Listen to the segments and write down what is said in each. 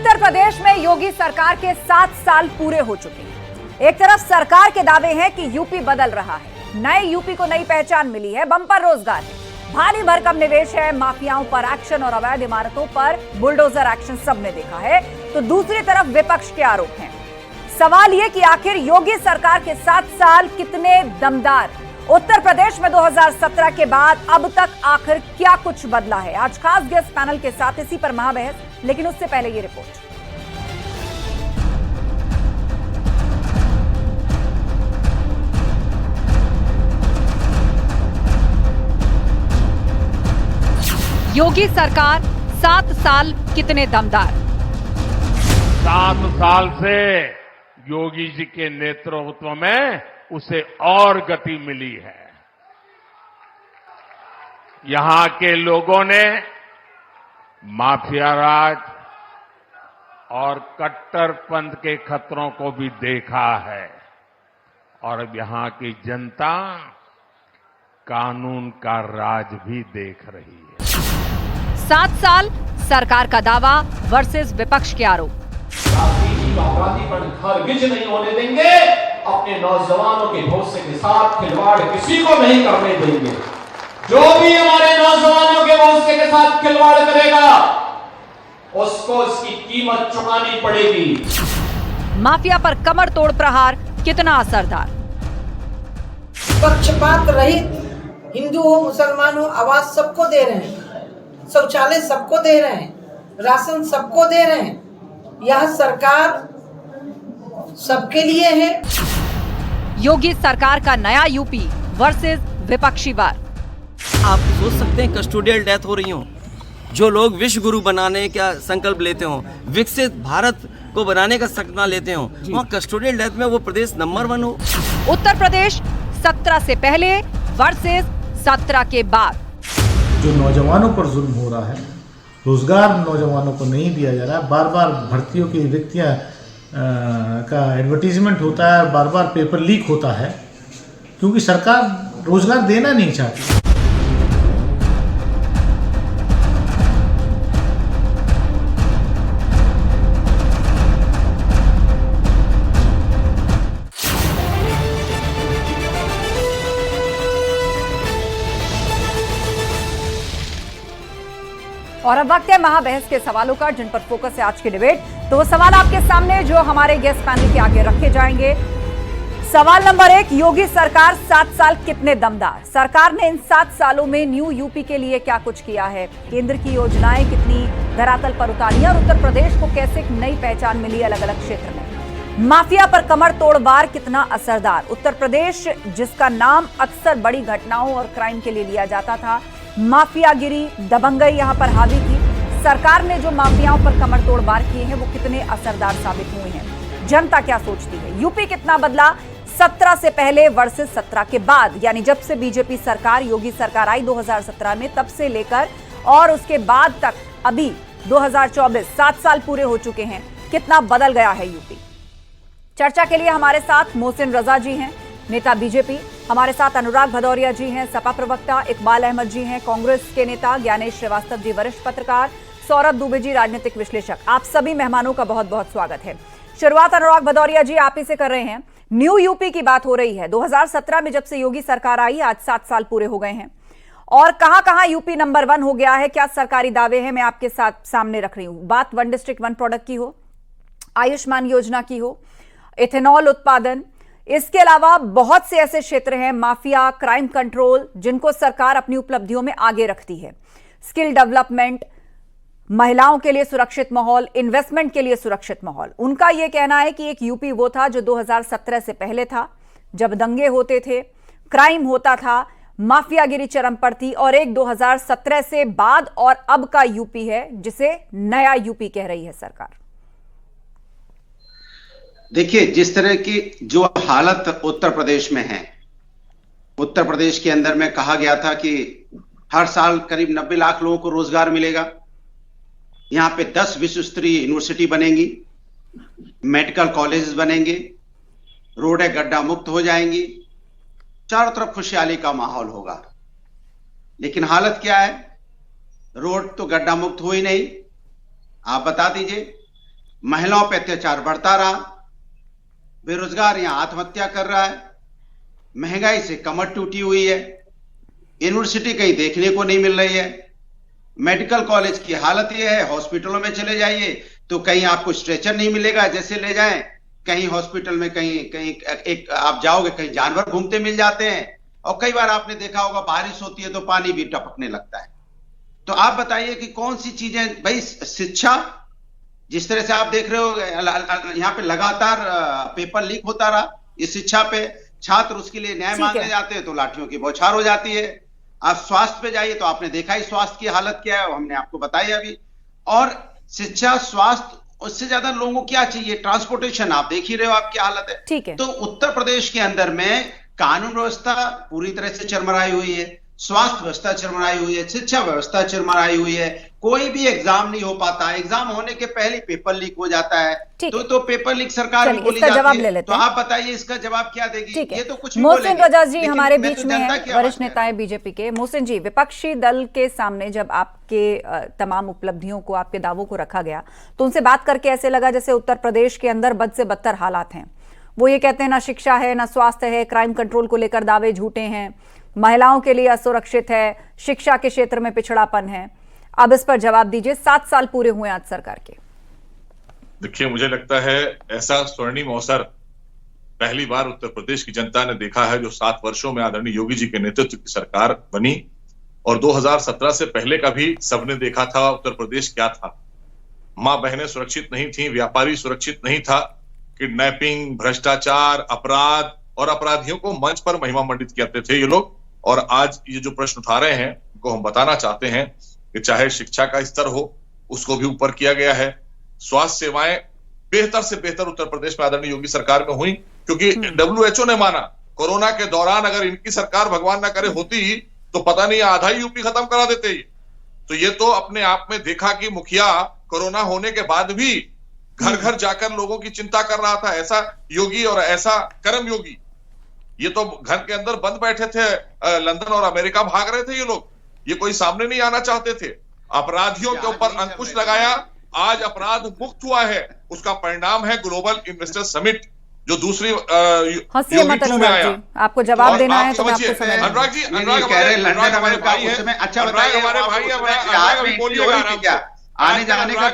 उत्तर प्रदेश में योगी सरकार के 7 साल पूरे हो चुके हैं। एक तरफ सरकार के दावे हैं कि यूपी बदल रहा है, नए यूपी को नई पहचान मिली है, बम्पर रोजगार है, भारी भरकम निवेश है, माफियाओं पर एक्शन और अवैध इमारतों पर बुलडोजर एक्शन सबने देखा है। तो दूसरी तरफ विपक्ष के आरोप हैं। सवाल यह कि आखिर योगी सरकार के 7 साल कितने दमदार। उत्तर प्रदेश में 2017 के बाद अब तक आखिर क्या कुछ बदला है। आज खास गेस्ट पैनल के साथ इसी पर महाबहस, लेकिन उससे पहले ये रिपोर्ट। योगी सरकार 7 साल कितने दमदार। 7 साल से योगी जी के नेतृत्व में उसे और गति मिली है। यहां के लोगों ने माफिया राज और कट्टरपंथ के खतरों को भी देखा है और अब यहां की जनता कानून का राज भी देख रही है। 7 साल सरकार का दावा वर्सेस विपक्ष के आरोप। अपराधीकरण हरगिज नहीं होने देंगे। अपने नौजवानों के भविष्य के साथ खिलवाड़ किसी को नहीं करने देंगे। जो भी हमारे नौजवानों के भविष्य के साथ खिलवाड़ करेगा उसको इसकी कीमत चुकानी पड़ेगी। माफिया पर कमर तोड़ प्रहार कितना असरदार। पक्षपात रहित हिंदू हो मुसलमान हो आवाज सबको दे रहे हैं, शौचालय सबको दे रहे हैं, राशन सबको दे रहे हैं। यह सरकार सबके लिए है। योगी सरकार का नया यूपी वर्सेस विपक्षी वार। आप सोच सकते हैं कस्टोडियल डेथ हो रही हो, जो लोग विश्व गुरु बनाने का संकल्प लेते हो, विकसित भारत को बनाने का सपना लेते हो, वहाँ कस्टोडियल डेथ में वो प्रदेश नंबर 1 हो। उत्तर प्रदेश 17 से पहले वर्सेस 17 के बाद। जो नौजवानों पर जुल्म हो रहा है, रोजगार नौजवानों को नहीं दिया जा रहा है, बार बार भर्तियों की रिक्तियां का एडवर्टीजमेंट होता है, बार बार पेपर लीक होता है, क्योंकि सरकार रोजगार देना नहीं चाहती। और अब वक्त है महाबहस के सवालों का, जिन पर फोकस है आज की डिबेट। तो वो सवाल आपके सामने जो हमारे गेस्ट पैनल के आगे रखे जाएंगे। सवाल नंबर 1, योगी सरकार 7 साल कितने दमदार। सरकार ने इन 7 सालों में न्यू यूपी के लिए क्या कुछ किया है, केंद्र की योजनाएं कितनी धरातल पर उतारी और उत्तर प्रदेश को कैसे एक नई पहचान मिली अलग अलग क्षेत्र में। माफिया पर कमर तोड़ वार कितना असरदार। उत्तर प्रदेश जिसका नाम अक्सर बड़ी घटनाओं और क्राइम के लिए लिया जाता था, माफियागिरी दबंगई यहां पर हावी थी। सरकार ने जो माफियाओं पर कमर तोड़ वार किए हैं वो कितने असरदार साबित हुए हैं। जनता क्या सोचती है। यूपी कितना बदला 17 से पहले वर्सेस 17 के बाद, यानी जब से बीजेपी सरकार योगी सरकार आई 2017 में, तब से लेकर और उसके बाद तक अभी 2024 7 साल पूरे हो चुके हैं। कितना बदल गया है यूपी। चर्चा के लिए हमारे साथ मोहसिन रजा जी हैं, नेता बीजेपी। हमारे साथ अनुराग भदौरिया जी हैं, सपा प्रवक्ता। इकबाल अहमद जी हैं, कांग्रेस के नेता। ज्ञानेश श्रीवास्तव जी, वरिष्ठ पत्रकार। सौरभ दुबे जी, राजनीतिक विश्लेषक। आप सभी मेहमानों का बहुत बहुत स्वागत है। शुरुआत अनुराग भदौरिया जी आप ही से कर रहे हैं। न्यू यूपी की बात हो रही है। 2017 में जब से योगी सरकार आई, आज 7 साल पूरे हो गए हैं और कहां कहां यूपी नंबर 1 हो गया है। क्या सरकारी दावे हैं, मैं आपके साथ सामने रख रही हूं। बात 1 डिस्ट्रिक्ट 1 प्रोडक्ट की हो, आयुष्मान योजना की हो, इथेनॉल उत्पादन, इसके अलावा बहुत से ऐसे क्षेत्र हैं, माफिया, क्राइम कंट्रोल, जिनको सरकार अपनी उपलब्धियों में आगे रखती है। स्किल डेवलपमेंट, महिलाओं के लिए सुरक्षित माहौल, इन्वेस्टमेंट के लिए सुरक्षित माहौल। उनका यह कहना है कि एक यूपी वो था जो 2017 से पहले था, जब दंगे होते थे, क्राइम होता था, माफियागिरी चरम पर थी, और एक 2017 से बाद और अब का यूपी है जिसे नया यूपी कह रही है सरकार। देखिए, जिस तरह की जो हालत उत्तर प्रदेश में है, उत्तर प्रदेश के अंदर में कहा गया था कि हर साल करीब 90 लाख लोगों को रोजगार मिलेगा, यहां पे 10 विश्व स्तरीय यूनिवर्सिटी बनेंगी, मेडिकल कॉलेजेस बनेंगे, रोडें गड्ढा मुक्त हो जाएंगी, चारों तरफ खुशहाली का माहौल होगा। लेकिन हालत क्या है? रोड तो गड्ढा मुक्त हो ही नहीं। आप बता दीजिए, महिलाओं पर अत्याचार बढ़ता रहा, बेरोजगार यहां आत्महत्या कर रहा है, महंगाई से कमर टूटी हुई है, यूनिवर्सिटी कहीं देखने को नहीं मिल रही है, मेडिकल कॉलेज की हालत यह है, हॉस्पिटलों में चले जाइए तो कहीं आपको स्ट्रेचर नहीं मिलेगा, जैसे ले जाएं, कहीं हॉस्पिटल में कहीं कहीं एक आप जाओगे कहीं जानवर घूमते मिल जाते हैं, और कई बार आपने देखा होगा बारिश होती है तो पानी भी टपकने लगता है। तो आप बताइए कि कौन सी चीजें, भाई शिक्षा जिस तरह से आप देख रहे हो यहाँ पे लगातार पेपर लीक होता रहा, इस शिक्षा पे छात्र उसके लिए न्याय मांगने जाते हैं तो लाठियों की बौछार हो जाती है। आप स्वास्थ्य पे जाइए तो आपने देखा ही स्वास्थ्य की हालत क्या है, हमने आपको बताई अभी। और शिक्षा, स्वास्थ्य, उससे ज्यादा लोगों को क्या चाहिए, ट्रांसपोर्टेशन, आप देख ही रहे हो आपकी हालत है। ठीक है। तो उत्तर प्रदेश के अंदर में कानून व्यवस्था पूरी तरह से चरमराई हुई है, स्वास्थ्य व्यवस्था चरमराई हुई है, शिक्षा व्यवस्था चरमराई हुई है, कोई भी एग्जाम नहीं हो पाता, एग्जाम होने के पहले पेपर लीक हो जाता है, तो पेपर लीक सरकार भी बोली जाती है। तो आप बताइए इसका जवाब क्या देगी? ये तो कुछ मोहसिन रजा जी हमारे बीच में है, वरिष्ठ नेता है बीजेपी के। मोहसिन जी, विपक्षी दल के सामने जब आपके तमाम उपलब्धियों को, आपके दावों को रखा गया तो उनसे बात करके ऐसे लगा जैसे उत्तर प्रदेश के अंदर बद से बदतर हालात हैं। वो ये कहते हैं ना शिक्षा है, ना स्वास्थ्य है, क्राइम कंट्रोल को लेकर दावे झूठे हैं, महिलाओं के लिए असुरक्षित है, शिक्षा के क्षेत्र में पिछड़ापन है। अब इस पर जवाब दीजिए, 7 साल पूरे हुए आज सरकार के। देखिए, मुझे लगता है ऐसा स्वर्णिम अवसर पहली बार उत्तर प्रदेश की जनता ने देखा है, जो 7 वर्षों में आदरणीय योगी जी के नेतृत्व की सरकार बनी। और 2017 से पहले का भी सबने देखा था उत्तर प्रदेश क्या था। मां बहनें सुरक्षित नहीं थी, व्यापारी सुरक्षित नहीं था, किडनैपिंग, भ्रष्टाचार, अपराध और अपराधियों को मंच पर महिमा मंडित करते थे ये लोग। और आज ये जो प्रश्न उठा रहे हैं उनको हम बताना चाहते हैं कि चाहे शिक्षा का स्तर हो उसको भी ऊपर किया गया है, स्वास्थ्य सेवाएं बेहतर से बेहतर उत्तर प्रदेश में आदरणीय योगी सरकार में हुई, क्योंकि WHO ने माना कोरोना के दौरान अगर इनकी सरकार भगवान ना करे होती तो पता नहीं आधा ही यूपी खत्म करा देते ही। तो ये तो अपने आप में देखा कि मुखिया कोरोना होने के बाद भी घर घर जाकर लोगों की चिंता कर रहा था, ऐसा योगी और ऐसा कर्म योगी। ये तो घर के अंदर बंद बैठे थे, लंदन और अमेरिका भाग रहे थे ये लोग, ये कोई सामने नहीं आना चाहते थे। अपराधियों के ऊपर अंकुश लगाया, आज अपराध मुक्त हुआ है, उसका परिणाम है ग्लोबल इन्वेस्टर समिट जो दूसरी में आया। आपको जवाब देना है तो मैं आपको समय अनुराग जी, अनुराग हमारे भाई हैं, अच्छा बताइए हमारे भाई हैं, बोलिएगा आने जाने का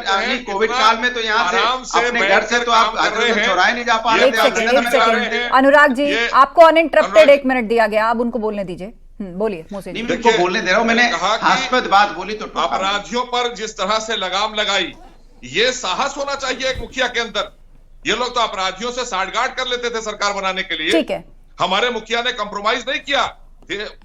कोविड काल में तो यहाँ से अपने घर से तो आप चौराहे नहीं जा पा रहे थे। अनुराग जी, आपको अनइंटरप्टेड 1 मिनट दिया गया, अब उनको बोलने दीजिए। बोलिए मोहसिन जी। उनको बोलने दे रहा हूँ, मैंने हास्यास्पद बात बोली तो अपराधियों पर जिस तरह से लगाम लगाई, ये साहस होना चाहिए एक मुखिया के अंदर। ये लोग तो अपराधियों से साठगांठ कर लेते थे सरकार बनाने के लिए। ठीक है। हमारे मुखिया ने कंप्रोमाइज नहीं किया,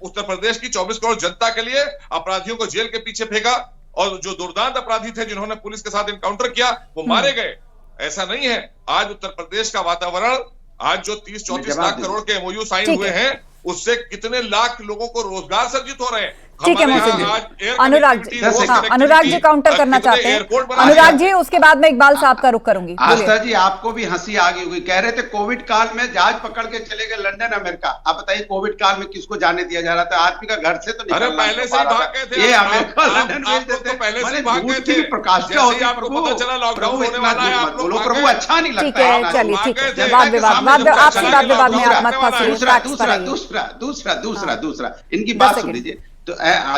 उत्तर प्रदेश की 24 करोड़ जनता के लिए अपराधियों को जेल के पीछे फेंका, और जो दुर्दांत अपराधी थे जिन्होंने पुलिस के साथ इनकाउंटर किया वो मारे गए। ऐसा नहीं है। आज उत्तर प्रदेश का वातावरण, आज जो 30-34 लाख करोड़ के MOU साइन हुए हैं, उससे कितने लाख लोगों को रोजगार सर्जित हो रहे हैं। ठीक है मोहसिन जी। अनुराग जी काउंटर करना चाहते हैं। अनुराग जी, उसके बाद मैं इकबाल साहब का रुख करूंगी। आस्था जी, आपको भी हंसी आ गई होगी, कह रहे थे कोविड काल में जहाज पकड़ के चले गए लंदन अमेरिका। आप बताइए कोविड काल में किसको जाने दिया जा रहा था? आदमी का घर से तो पहले से भाग गए थे, ये अमेरिका लंदन भेज देते, पहले से भाग गए थे। प्रकाश क्या होती है? आपको पता चला लॉकडाउन होने वाला है, आप लोग प्रभु अच्छा नहीं लगता। ठीक है, चलिए ठीक है, वाद विवाद आपसी वाद विवाद में आप मत फंसिए। दूसरा इनकी बात सुन लीजिए। तो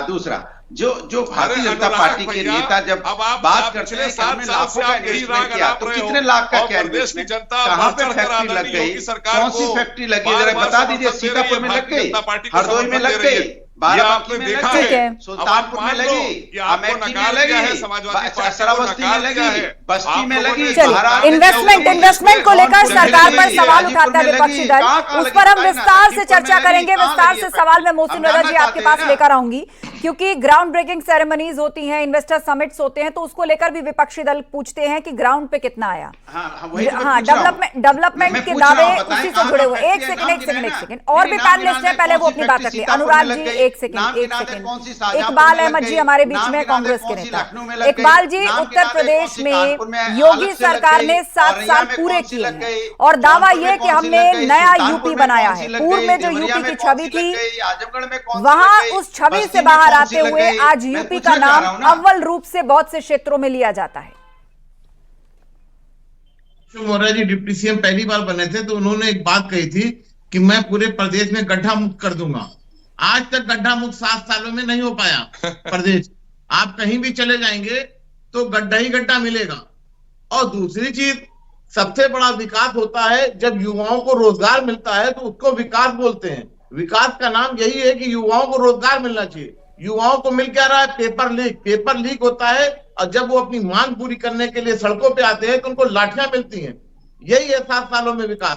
दूसरा जो भारतीय जनता पार्टी के नेता जब बात करते हैं कि हमने लाखों का इन्वेस्टमेंट किया, तो कितने लाख का क्या इन्वेस्टमेंट, कहां पे फैक्ट्री लग गई, कौन सी फैक्ट्री लगी, जरा बता दीजिए। सीतापुर में लग गई, हरदोई में लग गई, बाराबंकी में लग गई, सुल्तानपुर में लगी, अमेठी में लगी, श्रावस्ती में लगी, बस्ती में लगी। इन्वेस्टमेंट को लेकर सरकार पर सवाल उठाता है विपक्षी दल, उस पर हम विस्तार से चर्चा करेंगे। विस्तार से सवाल मैं मोहसिन रजा जी आपके पास लेकर आऊंगी, क्योंकि ग्राउंड ब्रेकिंग सेरेमनीज होती हैं, इन्वेस्टर समिट्स होते हैं, तो उसको लेकर भी विपक्षी दल पूछते हैं कि ग्राउंड पे कितना आया। डेवलपमेंट के दावे उसी से जुड़े हुए। एक सेकंड और भी पैनलिस्ट हैं, पहले वो अपनी बात रखिए। अनुराग जी एक सेकंड। इकबाल अहमद जी हमारे बीच में, कांग्रेस के नेता। इकबाल जी, उत्तर प्रदेश में योगी सरकार ने 7 साल पूरे किए हैं और दावा यह कि हमने नया यूपी बनाया है। पूर्व में जो यूपी की छवि थी, वहां उस छवि से बाहर आते हुए आज यूपी का नाम अव्वल रूप से बहुत से क्षेत्रों में लिया जाता है। मौर्य जी डिप्टी सीएम पहली बार बने थे तो उन्होंने एक बात कही थी कि मैं पूरे प्रदेश में गड्ढा मुक्त कर दूंगा। आज तक गड्ढा मुक्त 7 सालों में नहीं हो पाया प्रदेश। आप कहीं भी चले जाएंगे तो गड्ढा ही गड्ढा मिलेगा। और दूसरी चीज, सबसे बड़ा विकास होता है जब युवाओं को रोजगार मिलता है तो उसको विकास बोलते हैं। विकास का नाम यही है कि युवाओं को रोजगार मिलना चाहिए। युवाओं को मिल क्या रहा है? पेपर लीक होता है और जब वो अपनी मांग पूरी करने के लिए सड़कों पे आते हैं तो उनको लाठियां मिलती हैं। यही है 7 सालों में विकास।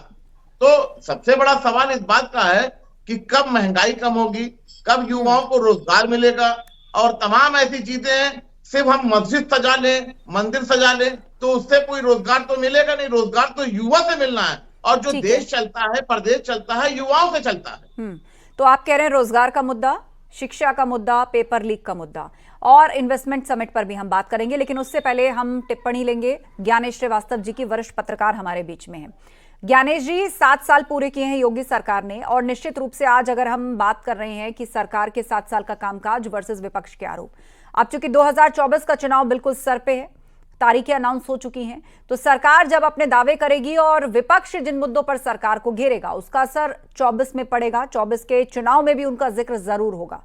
तो सबसे बड़ा सवाल इस बात का है कि कब महंगाई कम होगी, कब युवाओं को रोजगार मिलेगा। और तमाम ऐसी चीजें हैं, सिर्फ हम मस्जिद सजा लें, मंदिर सजा लें तो उससे कोई रोजगार तो मिलेगा नहीं। रोजगार तो युवा से मिलना है और जो देश चलता है, प्रदेश चलता है, युवाओं से चलता है। तो आप कह रहे हैं रोजगार का मुद्दा, शिक्षा का मुद्दा, पेपर लीक का मुद्दा और इन्वेस्टमेंट समिट पर भी हम बात करेंगे, लेकिन उससे पहले हम टिप्पणी लेंगे ज्ञानेश श्रीवास्तव जी की। वरिष्ठ पत्रकार हमारे बीच में हैं। ज्ञानेश जी, 7 साल पूरे किए हैं योगी सरकार ने और निश्चित रूप से आज अगर हम बात कर रहे हैं कि सरकार के 7 साल का कामकाज वर्सेस विपक्ष के आरोप, अब चूंकि 2024 का चुनाव बिल्कुल सर पे है, तारीखें अनाउंस हो चुकी हैं, तो सरकार जब अपने दावे करेगी और विपक्ष जिन मुद्दों पर सरकार को घेरेगा उसका असर 24 में पड़ेगा। 24 के चुनाव में भी उनका जिक्र जरूर होगा।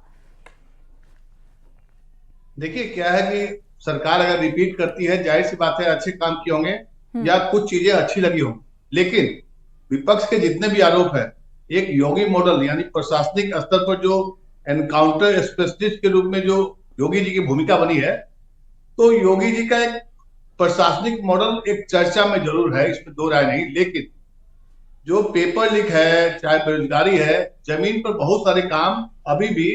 देखिए क्या है कि सरकार अगर रिपीट करती है, जाहिर सी बात है अच्छे काम किए होंगे या कुछ चीजें अच्छी लगी होंगी, लेकिन विपक्ष के जितने भी आरोप है, एक योगी मॉडल यानी प्रशासनिक स्तर पर जो एनकाउंटर स्पेशलिस्ट के रूप में जो योगी जी की भूमिका बनी है, तो योगी जी का एक प्रशासनिक मॉडल एक चर्चा में जरूर है, इसमें दो राय नहीं। लेकिन जो पेपर लीक है, चाहे बेरोजगारी है, जमीन पर बहुत सारे काम अभी भी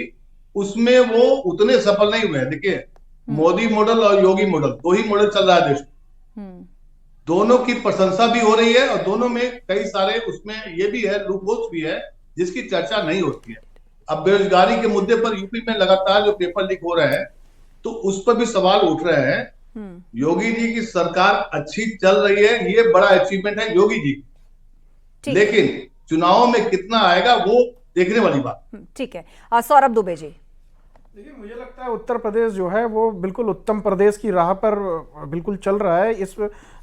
उसमें वो उतने सफल नहीं हुए हैं। देखिए, मोदी मॉडल और योगी मॉडल, दो ही मॉडल चल रहा है देश में। दोनों की प्रशंसा भी हो रही है और दोनों में कई सारे उसमें ये भी है, लूपहोल्स भी है जिसकी चर्चा नहीं होती है। अब बेरोजगारी के मुद्दे पर यूपी में लगातार जो पेपर लीक हो रहे हैं तो उस पर भी सवाल उठ रहे हैं। योगी जी की सरकार अच्छी चल रही है, ये बड़ा अचीवमेंट है योगी जी, लेकिन चुनावों में कितना आएगा वो देखने वाली बात। ठीक है, सौरभ दुबे जी। देखिए, मुझे लगता है उत्तर प्रदेश जो है वो बिल्कुल उत्तम प्रदेश की राह पर बिल्कुल चल रहा है। इस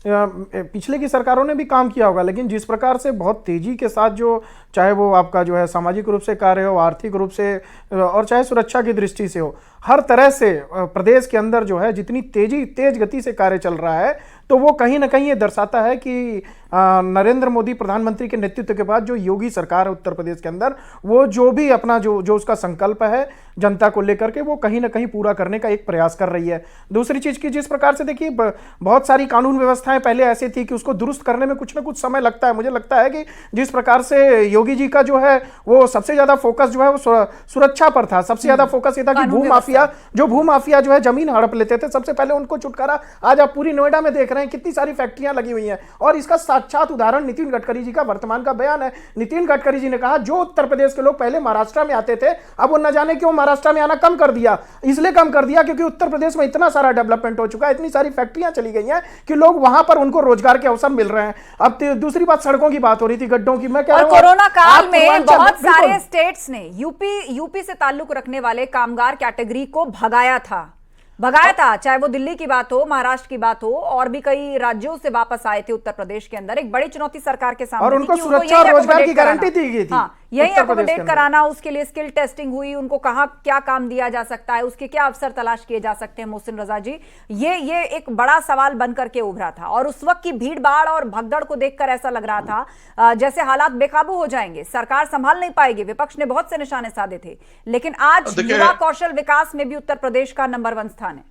पिछले की सरकारों ने भी काम किया होगा, लेकिन जिस प्रकार से बहुत तेजी के साथ जो चाहे वो आपका जो है सामाजिक रूप से कार्य हो, आर्थिक रूप से और चाहे सुरक्षा की दृष्टि से हो, हर तरह से प्रदेश के अंदर जो है जितनी तेज गति से कार्य चल रहा है, तो वो कहीं ना कहीं ये दर्शाता है कि नरेंद्र मोदी प्रधानमंत्री के नेतृत्व के बाद जो योगी सरकार है उत्तर प्रदेश के अंदर, वो जो भी अपना जो उसका संकल्प है जनता को लेकर के, वो कहीं ना कहीं पूरा करने का एक प्रयास कर रही है। दूसरी चीज की जिस प्रकार से देखिए, बहुत सारी कानून व्यवस्थाएं पहले ऐसी थी कि उसको दुरुस्त करने में कुछ ना कुछ समय लगता है। मुझे लगता है कि जिस प्रकार से योगी जी का जो है वो सबसे ज्यादा फोकस जो है वो सुरक्षा पर था। सबसे ज्यादा फोकस ये था कि भूमाफिया जो है जमीन हड़प लेते थे, सबसे पहले उनको छुटकारा। आज आप पूरी नोएडा में देख रहे हैं कितनी सारी फैक्ट्रियां लगी हुई हैं और इसका साक्षात उदाहरण नितिन गडकरी जी का वर्तमान का बयान है। नितिन गडकरी जी ने कहा जो उत्तर प्रदेश के लोग पहले महाराष्ट्र में आते थे, अब वो न जाने क्यों महाराष्ट्र में आना कम कर दिया। इसलिए कम कर दिया क्योंकि उत्तर प्रदेश में इतना सारा डेवलपमेंट हो चुका है, इतनी सारी फैक्ट्रियां चली गई हैं कि लोग वहां पर उनको रोजगार के अवसर मिल रहे हैं। अब दूसरी बात, सड़कों की बात हो रही थी, गड्ढों की। मैं कह रहा हूं कोरोना काल में बहुत सारे स्टेट्स ने यूपी से ताल्लुक रखने वाले कामगार कैटेगरी को भगाया था, चाहे वो दिल्ली की बात हो, महाराष्ट्र की बात हो, और भी कई राज्यों से वापस आए थे उत्तर प्रदेश के अंदर। एक बड़ी चुनौती सरकार के सामने और उनको सुरक्षा और रोजगार की गारंटी दी गई थी। यही अकोमोडेट कराना, उसके लिए स्किल टेस्टिंग हुई, उनको कहाँ क्या काम दिया जा सकता है, उसके क्या अवसर तलाश किए जा सकते हैं। मोहसिन रजा जी, ये एक बड़ा सवाल बन करके उभरा था और उस वक्त की भीड़ भाड़ और भगदड़ को देखकर ऐसा लग रहा था जैसे हालात बेकाबू हो जाएंगे, सरकार संभाल नहीं पाएगी। विपक्ष ने बहुत से निशाने साधे थे, लेकिन आज युवा कौशल विकास में भी उत्तर प्रदेश का नंबर 1 स्थान है।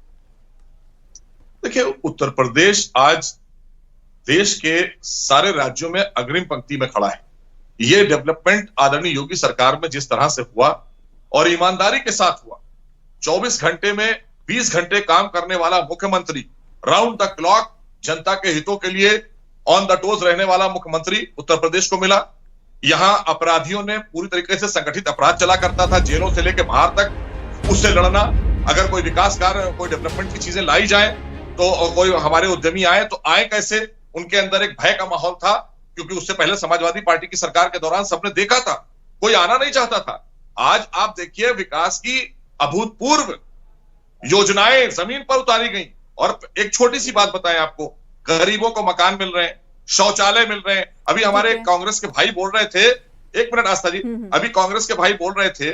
देखिए, उत्तर प्रदेश आज देश के सारे राज्यों में अग्रिम पंक्ति में खड़ा है। ये डेवलपमेंट आदरणीय योगी सरकार में जिस तरह से हुआ और ईमानदारी के साथ हुआ, 24 घंटे में 20 घंटे काम करने वाला मुख्यमंत्री, राउंड द क्लॉक जनता के हितों के लिए ऑन द टोज रहने वाला मुख्यमंत्री उत्तर प्रदेश को मिला। यहां अपराधियों ने पूरी तरीके से संगठित अपराध चला करता था, जेलों से लेकर बाहर तक, उससे लड़ना। अगर कोई विकास कार्य, कोई डेवलपमेंट की चीजें लाई जाए तो कोई हमारे उद्यमी आए तो आए कैसे, उनके अंदर एक भय का माहौल था, क्योंकि उससे पहले समाजवादी पार्टी की सरकार के दौरान सबने देखा था, कोई आना नहीं चाहता था। आज आप देखिए, विकास की अभूतपूर्व योजनाएं जमीन पर उतारी गई। और एक छोटी सी बात बताएं आपको, गरीबों को मकान मिल रहे हैं, शौचालय मिल रहे हैं। अभी हमारे कांग्रेस के भाई बोल रहे थे, एक मिनट आस्था जी, अभी कांग्रेस के भाई बोल रहे थे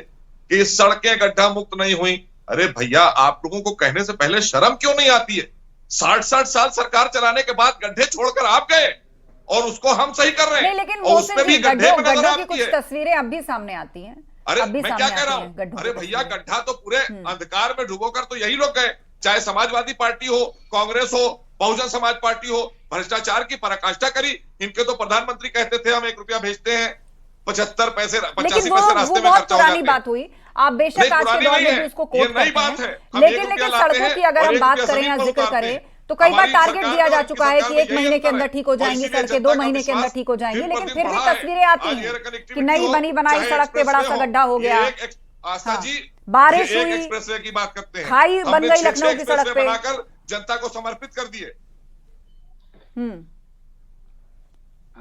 कि सड़कें गड्ढा मुक्त नहीं हुई। अरे भैया, आप लोगों को कहने से पहले शर्म क्यों नहीं आती है? 60 साल सरकार चलाने के बाद गड्ढे छोड़कर आप गए और उसको हम सही कर रहे हैं। लेकिन और उसमें भी गड्ढे में नजर की आती कुछ है। तस्वीरें अब भी सामने आती हैं। अरे मैं क्या कह रहा हूँ, अरे भैया, गड्ढा तो पूरे अंधकार में डुबोकर तो यही लोग गए, चाहे समाजवादी पार्टी हो, कांग्रेस हो, बहुजन समाज पार्टी हो, भ्रष्टाचार की पराकाष्ठा करी। इनके तो प्रधानमंत्री कहते थे हम 1 रुपया भेजते हैं, 85 पैसे 85 पैसे रास्ते में खर्चा हो जाते हैं। बात हुई, आप बेशक आज के दौर में भी उसको कोट करते हैं, लेकिन सड़कों की अगर हम बात करें या जिक्र करें तो कई बार टारगेट दिया जा चुका है कि 1 महीने के अंदर ठीक हो जाएंगी सड़कें, 2 महीने के अंदर ठीक हो जाएंगी, लेकिन फिर भी तस्वीरें आती हैं कि नई बनी बनाई सड़क पे बड़ा सा गड्ढा हो गया, बारिश हुई, एक्सप्रेसवे की बात करते हैं, खाई बन गई लखनऊ की सड़क पे, बनाकर जनता को समर्पित कर दिए।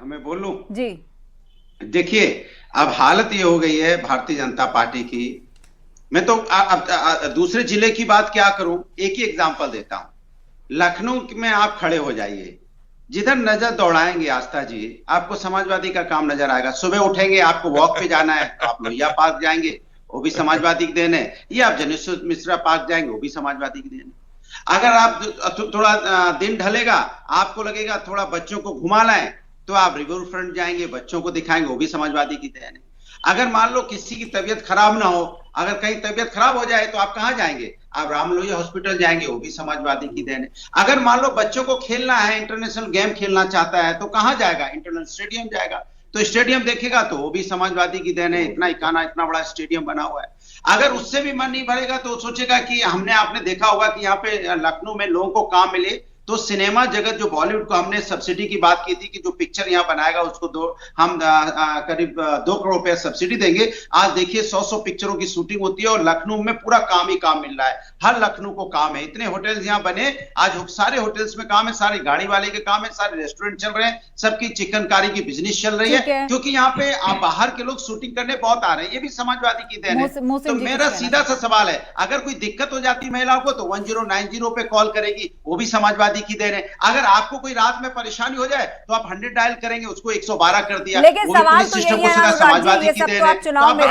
मैं बोलूं जी, देखिए अब हालत ये हो गई है भारतीय जनता पार्टी की। मैं तो अब दूसरे जिले की बात क्या करूं, एक ही एग्जांपल देता हूं। लखनऊ में आप खड़े हो जाइए, जिधर नजर दौड़ाएंगे आस्था जी, आपको समाजवादी का काम नजर आएगा। सुबह उठेंगे, आपको वॉक पे जाना है तो आप लोहिया पार्क जाएंगे, वो भी समाजवादी की देन है। या आप जनेश्वर मिश्रा पार्क जाएंगे, वो भी समाजवादी की देन है। अगर आप थोड़ा दिन ढलेगा, आपको लगेगा थोड़ा बच्चों को घुमा लाएं, तो आप रिवर फ्रंट जाएंगे, बच्चों को दिखाएंगे, वो भी समाजवादी की देन है। अगर मान लो किसी की तबीयत खराब ना हो, अगर कहीं तबीयत खराब हो जाए तो आप कहां जाएंगे? आप रामलोहिया हॉस्पिटल जाएंगे, वो भी समाजवादी की देन है। अगर मान लो बच्चों को खेलना है, इंटरनेशनल गेम खेलना चाहता है तो कहां जाएगा? इंटरनेशनल स्टेडियम जाएगा, तो स्टेडियम देखेगा तो वो भी समाजवादी की देन है। इतना बड़ा स्टेडियम बना हुआ है। अगर उससे भी मन नहीं भरेगा तो सोचेगा कि आपने देखा होगा कि यहाँ पे लखनऊ में लोगों को काम मिले, तो सिनेमा जगत जो बॉलीवुड को हमने सब्सिडी की बात की थी कि जो पिक्चर यहाँ बनाएगा उसको हम करीब 2 करोड़ रुपया सब्सिडी देंगे। आज देखिए 100 पिक्चरों की शूटिंग होती है और लखनऊ में पूरा काम ही काम मिल रहा है। हर लखनऊ को काम है, इतने होटल्स यहाँ बने, आज सारे होटल्स में काम है, सारे गाड़ी वाले के काम है, सारे रेस्टोरेंट चल रहे हैं, सबकी चिकनकारी की बिजनेस चल रही है, क्योंकि यहाँ पे बाहर के लोग शूटिंग करने बहुत आ रहे हैं। ये भी समाजवादी की देन है। तो मेरा सीधा सा सवाल है, अगर कोई दिक्कत हो जाती महिलाओं को तो 1090 पे कॉल करेगी, वो भी समाजवादी की देन है। अगर आपको कोई रात में परेशानी हो जाए तो आप 100 डायल करेंगे, उसको 112 कर दिया। लेकिन सवाल तो यही है समाजवादी की देन है। चुनाव में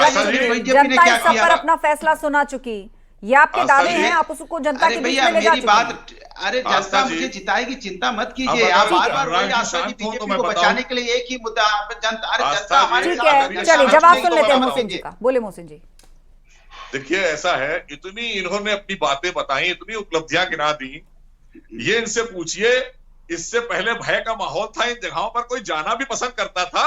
जनता इस सब पर अपना फैसला सुना चुकी, ये आपके दावे हैं, आप उसको जनता के बीच में ले जा चुके। अरे जनता मुझे जिताएगी, चिंता मत कीजिए। आप बार-बार वही आशा की बीजेपी को बचाने के लिए एक ही मुद्दा जनता। अरे जनता हमारे साथ है। चलिए जवाब सुन लेते हैं मोहसिन जी का। बोले मोहसिन जी। देखिए ऐसा है, इतनी इन्होंने अपनी बातें बताई, इतनी उपलब्धियां गिना दी, ये इनसे पूछिए इससे पहले भय का माहौल था, इन जगहों पर कोई जाना भी पसंद करता था?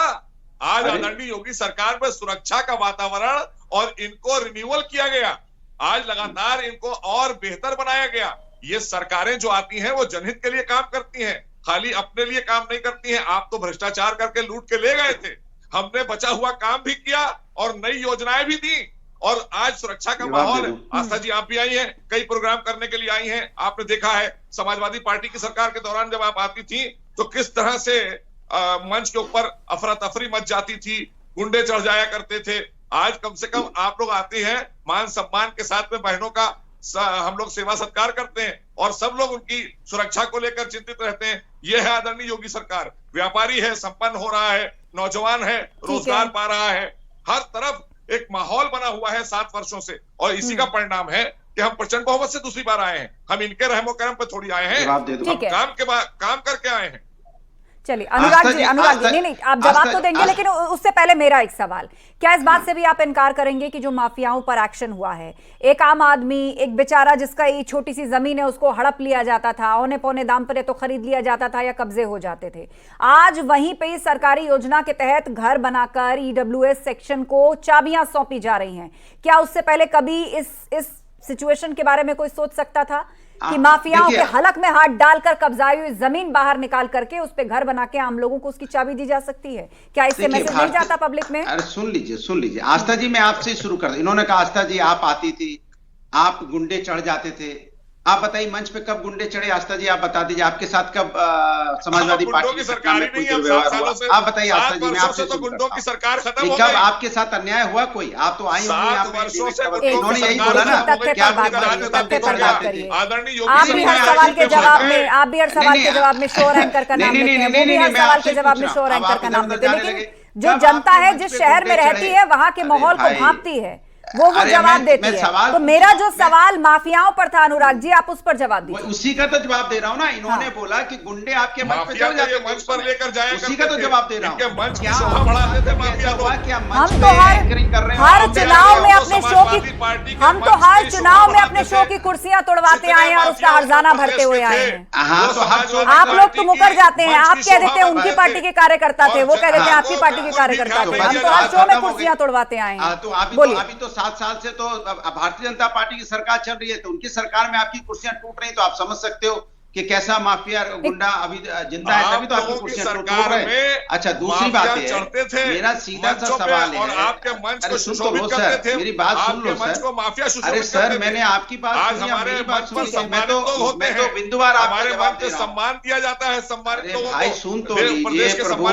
आज आदरणीय योगी सरकार में सुरक्षा का वातावरण और इनको रिन्यूअल किया गया, आज लगातार इनको और बेहतर बनाया गया। ये सरकारें जो आती हैं वो जनहित के लिए काम करती हैं, खाली अपने लिए काम नहीं करती हैं। आप तो भ्रष्टाचार करके लूट के ले गए थे, हमने बचा हुआ काम भी किया और नई योजनाएं भी दी, और आज सुरक्षा का माहौल है। आस्था जी आप भी आई हैं, कई प्रोग्राम करने के लिए आई हैं, आपने देखा है समाजवादी पार्टी की सरकार के दौरान जब आप आती थी तो किस तरह से मंच के ऊपर अफरा तफरी मच जाती थी, गुंडे चढ़ जाया करते थे। आज कम से कम आप लोग आते हैं, मान सम्मान के साथ में बहनों का हम लोग सेवा सत्कार करते हैं और सब लोग उनकी सुरक्षा को लेकर चिंतित रहते हैं। यह है आदरणीय योगी सरकार। व्यापारी है, संपन्न हो रहा है, नौजवान है, रोजगार पा रहा है, हर तरफ एक माहौल बना हुआ है 7 वर्षों से, और इसी का परिणाम है कि हम प्रचंड बहुमत से दूसरी बार आए हैं। हम इनके रहमो करम पे थोड़ी आए हैं, हम काम करके आए हैं। चलिए अनुराग जी नहीं आप जवाब तो देंगे, लेकिन उससे पहले मेरा एक सवाल, क्या इस बात से भी आप इनकार करेंगे कि जो माफियाओं पर एक्शन हुआ है, एक आम आदमी, एक बेचारा जिसका ये छोटी सी जमीन है उसको हड़प लिया जाता था, औने पौने दाम पर तो खरीद लिया जाता था या कब्जे हो जाते थे, आज वहीं पे सरकारी योजना के तहत घर बनाकर ईडब्ल्यूएस सेक्शन को चाबियां सौंपी जा रही हैं। क्या उससे पहले कभी इस सिचुएशन के बारे में कोई सोच सकता था कि माफियाओं के हलक में हाथ डालकर कब्जाई हुई जमीन बाहर निकाल करके उस पे घर बना के आम लोगों को उसकी चाबी दी जा सकती है? क्या इससे मैसेज नहीं जाता पब्लिक में? अरे सुन लीजिए आस्था जी, मैं आपसे शुरू कर, इन्होंने कहा आस्था जी आप आती थी, आप गुंडे चढ़ जाते थे, आप बताइए मंच पे कब गुंडे चढ़े? आस्था जी आप बता दीजिए, आपके साथ कब समाजवादी पार्टी की सरकार में कोई दुर्व्यवहार हुआ? आप बताइए आस्था जी, मैं आपसे गुंडों की सरकार खत्म हो कब गई। आपके साथ अन्याय हुआ कोई? आप तो आई होंगी यहाँ पे, वर्षों से इन्होंने यही बोला ना कि आप आदरणीय आप भी हर सवाल के जवाब में आप भी हर सवाल के जवाब में शोर एंकर का नाम लेते हैं, वो भी हर सवाल के जवाब में शोर एंकर का नाम लेते हैं, लेकिन जो जनता है जिस शहर में रहती है वहां के माहौल को भांपती है वो जवाब देती है। तो मेरा जो सवाल माफियाओं पर था अनुराग जी, आप उस पर जवाब दीजिए। उसी का तो जवाब दे रहा हूँ ना। इन्होंने बोला कि गुंडे आपके मंच पे चढ़ जाते, मंच पर लेकर जाया, उसी का तो जवाब दे रहा हूँ। मंच की शोभा बढ़ाते थे माफिया लोग। हम तो हर चुनाव में अपने शो की हर चुनाव में अपने शो की कुर्सियां तोड़वाते आए हैं और उसका हर्जाना भरते हुए आए हैं। आप लोग तो मुकर जाते हैं, आप कह देते हैं उनकी पार्टी के कार्यकर्ता थे, वो कह देते हैं आपकी पार्टी के कार्यकर्ता थे। हम तो हर शो में कुर्सियां तोड़वाते आए हैं। तो अभी तो 7 साल से तो भारतीय जनता पार्टी की सरकार चल रही है, तो उनकी सरकार में आपकी कुर्सियां टूट रही, तो आप समझ सकते हो कि कैसा माफिया गुंडा अभी जिंदा है, तभी तो आपकी कुर्सियां टूट रही है। अच्छा, दूसरी बात है, मेरा सीधा सा सवाल है, आपके मंच को सुन लो सर, मेरी बात सुन लो सर। अरे सर, मैंने आपकी बात सुनी, मेरी बात सुनी, मैं तो बिंदुवार आपका जवाब दे रहा हूं। सम्मान दिया जाता है, सम्मानित लोगों को। भाई सुन तो लीजिए प्रभु,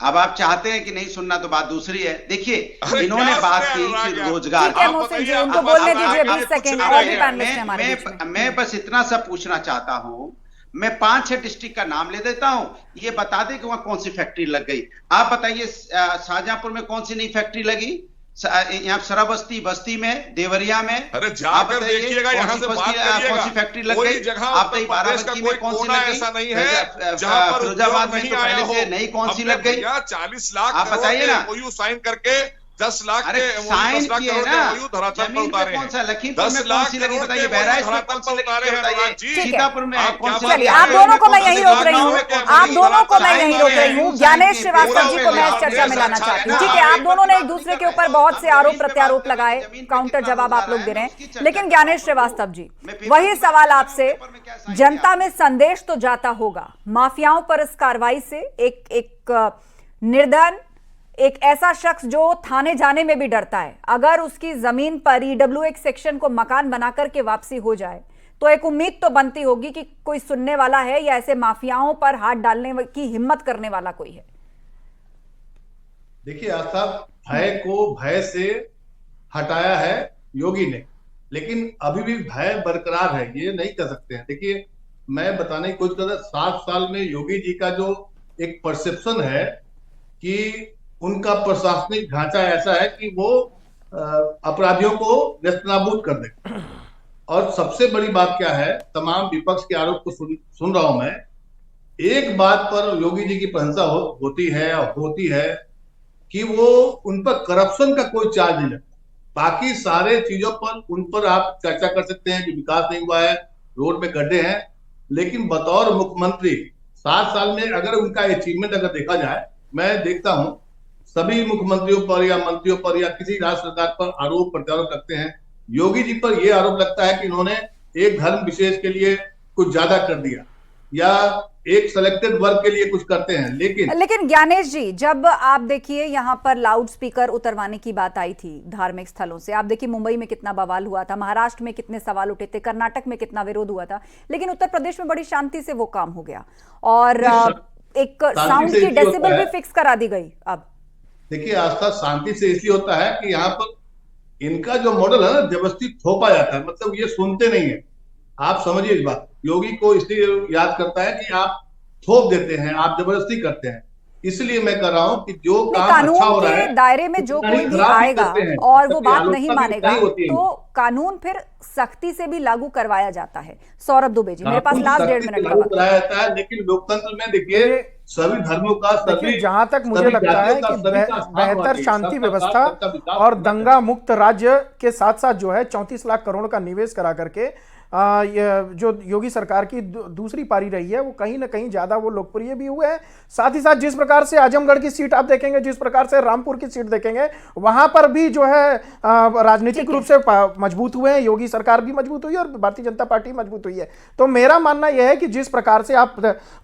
अब आप चाहते हैं कि नहीं सुनना तो बात दूसरी है। देखिए, इन्होंने बात की कि रोजगार, उनको बोलने दीजिए 20 सेकंड, और भी पैनलिस्ट हैं हमारे बीच में। मैं बस इतना सा पूछना चाहता हूं, मैं 5-6 डिस्ट्रिक्ट का नाम ले देता हूं, ये बता दे कि वहां कौन सी फैक्ट्री लग गई। आप बताइए शाहजहांपुर में कौन सी नई फैक्ट्री लगी? यहाँ श्रावस्ती बस्ती में, देवरिया में। अरे जाकर देखिएगा, यहाँ से बात करिएगा, कौन सी फैक्ट्री लग गई? आप बताइए बाराबंकी में कौन सी लग गई? ऐसा नहीं है जहां पर फिरोजाबाद में तो पहले से नई कौन सी लग गई? 40 लाख आप बताइए ना। साइन करके 10 लाख के साइन किए ना, धरातल पर उतारे कौन सा लखीमपुर में कौन सी लगी बताइए, बहराइच में कौन सी लगी बताइए, सीतापुर में कौन सी? चलिए, आप दोनों को मैं यही रोक रही हूँ, आप दोनों को मैं यही रोक रही हूँ। ज्ञानेश श्रीवास्तव जी को मैं इस चर्चा में लाना चाहती हूँ। ठीक है, आप दोनों ने एक दूसरे के ऊपर बहुत से आरोप प्रत्यारोप लगाए, काउंटर जवाब आप लोग दे रहे हैं, लेकिन ज्ञानेश श्रीवास्तव जी, वही सवाल आपसे, जनता में संदेश तो जाता होगा माफियाओं पर इस कार्रवाई से, एक निर्धन, एक ऐसा शख्स जो थाने जाने में भी डरता है, अगर उसकी जमीन पर EWX सेक्शन को मकान बनाकर के वापसी हो जाए तो एक उम्मीद तो बनती होगी कि कोई सुनने वाला है या ऐसे माफियाओं पर हाथ डालने की हिम्मत करने वाला कोई है। देखिए आस्था, भय को भय से हटाया है योगी ने, लेकिन अभी भी भय बरकरार है, ये नहीं कर सकते हैं। देखिए, मैं बताने की कोशिश कर रहा, 7 साल में योगी जी का जो एक परसेप्शन है कि उनका प्रशासनिक ढांचा ऐसा है कि वो अपराधियों को नेस्तनाबूद कर दे। और सबसे बड़ी बात क्या है, तमाम विपक्ष के आरोप को सुन रहा हूं मैं, एक बात पर योगी जी की प्रशंसा होती है कि वो उन पर करप्शन का कोई चार्ज नहीं लगता। बाकी सारे चीजों पर उन पर आप चर्चा कर सकते हैं कि विकास नहीं हुआ है, रोड में गड्ढे हैं, लेकिन बतौर मुख्यमंत्री 7 साल में अगर उनका अचीवमेंट अगर देखा जाए, मैं देखता हूं सभी मुख्यमंत्रियों पर या मंत्रियों पर या किसी राज्य सरकार पर आरोप प्रत्यारोप करते हैं, योगी जी पर यह आरोप लगता है कि इन्होंने एक धर्म विशेष के लिए कुछ ज्यादा कर दिया या एक सिलेक्टेड वर्ग के लिए कुछ करते हैं। लेकिन ज्ञानेश जी, जब आप देखिए यहाँ पर लाउड स्पीकर उतरवाने की बात आई थी धार्मिक स्थलों से, आप देखिए मुंबई में कितना बवाल हुआ था, महाराष्ट्र में कितने सवाल उठे थे, कर्नाटक में कितना विरोध हुआ था, लेकिन उत्तर प्रदेश में बड़ी शांति से वो काम हो गया और एक साउंड की डेसिबल भी फिक्स करा दी गई। अब देखिए आस्था, शांति से इसलिए होता है कि यहाँ पर इनका जो मॉडल है ना, जबरदस्ती थोपा जाता है, मतलब ये सुनते नहीं है। आप समझिए इस बात, योगी को इसलिए याद करता है कि आप थोप देते हैं, आप जबरदस्ती करते हैं। इसलिए मैं कर रहा हूं कि जो काम अच्छा हो रहा है, दायरे में जो कोई भी आएगा और वो बात नहीं मानेगा तो कानून फिर सख्ती से भी लागू करवाया जाता है। सौरभ दुबे जी, मेरे पास लास्ट 1.5 मिनट का वक्त कराया जाता है, लेकिन लोकतंत्र में देखिए सभी धर्मों का, सभी, जहां तक मुझे लगता है कि बेहतर शांति व्यवस्था और दंगा मुक्त राज्य के साथ साथ जो है 34 लाख करोड़ का निवेश करा करके जो योगी सरकार की दूसरी पारी रही है वो कहीं ना कहीं ज्यादा वो लोकप्रिय भी हुए हैं। साथ ही साथ जिस प्रकार से आजमगढ़ की सीट आप देखेंगे, जिस प्रकार से रामपुर की सीट देखेंगे, वहां पर भी जो है राजनीतिक रूप से मजबूत हुए हैं योगी सरकार भी मजबूत हुई है और भारतीय जनता पार्टी मजबूत हुई है। तो मेरा मानना यह है कि जिस प्रकार से आप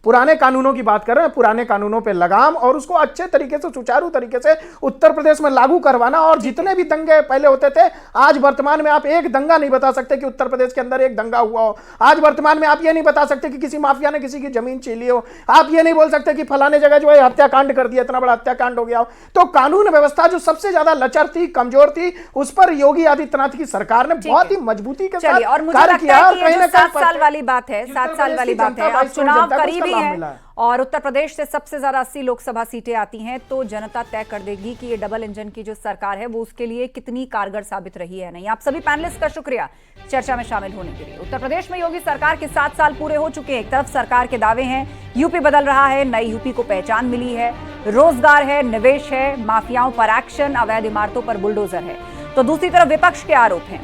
पुराने कानूनों की बात कर रहे हैं, पुराने कानूनों पर लगाम और उसको अच्छे तरीके से, सुचारू तरीके से उत्तर प्रदेश में लागू करवाना, और जितने भी दंगे पहले होते थे, आज वर्तमान में आप एक दंगा नहीं बता सकते कि उत्तर प्रदेश के अंदर एक दंगा हुआ हो। आज वर्तमान में आप ये नहीं बता सकते कि किसी माफिया ने किसी की जमीन छीनी हो। आप ये नहीं बोल सकते कि फलाने जगह जो है हत्याकांड कर दिया, इतना बड़ा हत्याकांड हो गया हो। तो कानून व्यवस्था जो सबसे ज्यादा लचर थी, कमजोर थी, उस पर योगी आदित्यनाथ की सरकार ने बहुत ही मजबूती के साथ कार्य किया। और कहीं ना कहीं 7 साल वाली बात है, 7 साल वाली बात है। अब चुनाव करीब ही है और उत्तर प्रदेश से सबसे ज्यादा 80 लोकसभा सीटें आती हैं, तो जनता तय कर देगी कि ये डबल इंजन की जो सरकार है वो उसके लिए कितनी कारगर साबित रही है नहीं। आप सभी पैनलिस्ट का शुक्रिया चर्चा में शामिल होने के लिए। उत्तर प्रदेश में योगी सरकार के 7 साल पूरे हो चुके हैं। एक तरफ सरकार के दावे हैं, यूपी बदल रहा है, नई यूपी को पहचान मिली है, रोजगार है, निवेश है, माफियाओं पर एक्शन, अवैध इमारतों पर बुलडोजर है। तो दूसरी तरफ विपक्ष के आरोप हैं।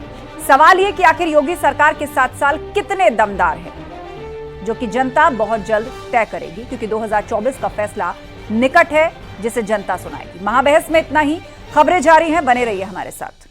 सवाल ये कि आखिर योगी सरकार के 7 साल कितने दमदार हैं, जो कि जनता बहुत जल्द तय करेगी, क्योंकि 2024 का फैसला निकट है जिसे जनता सुनाएगी। महाबहस में इतना ही। खबरें जारी हैं, बने रहिए हमारे साथ।